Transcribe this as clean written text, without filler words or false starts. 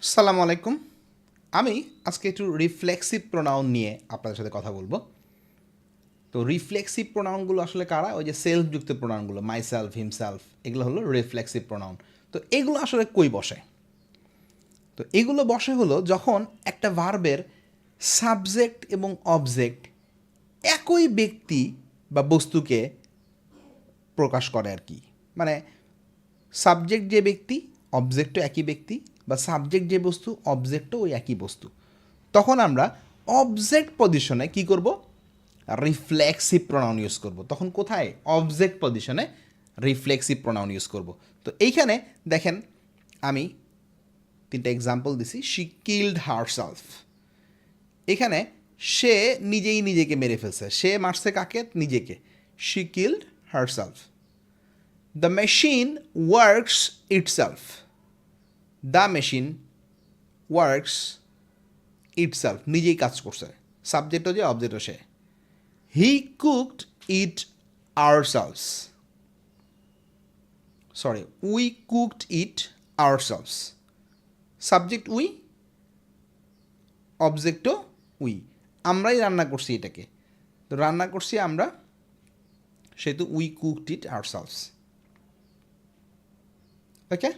আসসালামু আলাইকুম। আমি আজকে একটু রিফ্লেক্সিভ প্রোনাউন নিয়ে আপনাদের সাথে কথা বলবো। তো রিফ্লেক্সিভ প্রোনাউনগুলো আসলে কারা? ওই যে সেলফযুক্ত প্রোনাউনগুলো, মাই সেলফ, হিমসেলফ, এগুলো হলো রিফ্লেক্সিভ প্রোনাউন। তো এগুলো আসলে কই বসে? তো এগুলো বসে হলো যখন একটা ভার্বের সাবজেক্ট এবং অবজেক্ট একই ব্যক্তি বা বস্তুকে প্রকাশ করে আর কি। মানে সাবজেক্ট যে ব্যক্তি, অবজেক্টও একই ব্যক্তি, বা সাবজেক্ট যে বস্তু, অবজেক্টও ওই একই বস্তু, তখন আমরা অবজেক্ট পজিশনে কি করব? রিফ্লেক্সিভ প্রোনাউন ইউজ করব। তখন কোথায়? অবজেক্ট পজিশনে রিফ্লেক্সিভ প্রোনাউন ইউজ করব। তো এইখানে দেখেন, আমি 3টা এক্সাম্পল দিছি। She killed herself. এখানে সে নিজেই নিজেকে মেরে ফেলছে। সে মারছে কাকে? নিজেকে। She killed herself. The machine works itself. The machine works itself, নিজেই কাজ করছে। সাবজেক্টও যে, অবজেক্টও সে। He cooked it ourselves. Sorry, we cooked it ourselves. Subject we, অবজেক্টও উই। আমরাই রান্না করছি এটাকে। তো রান্না করছি আমরা, সেহেতু we cooked it ourselves. Okay.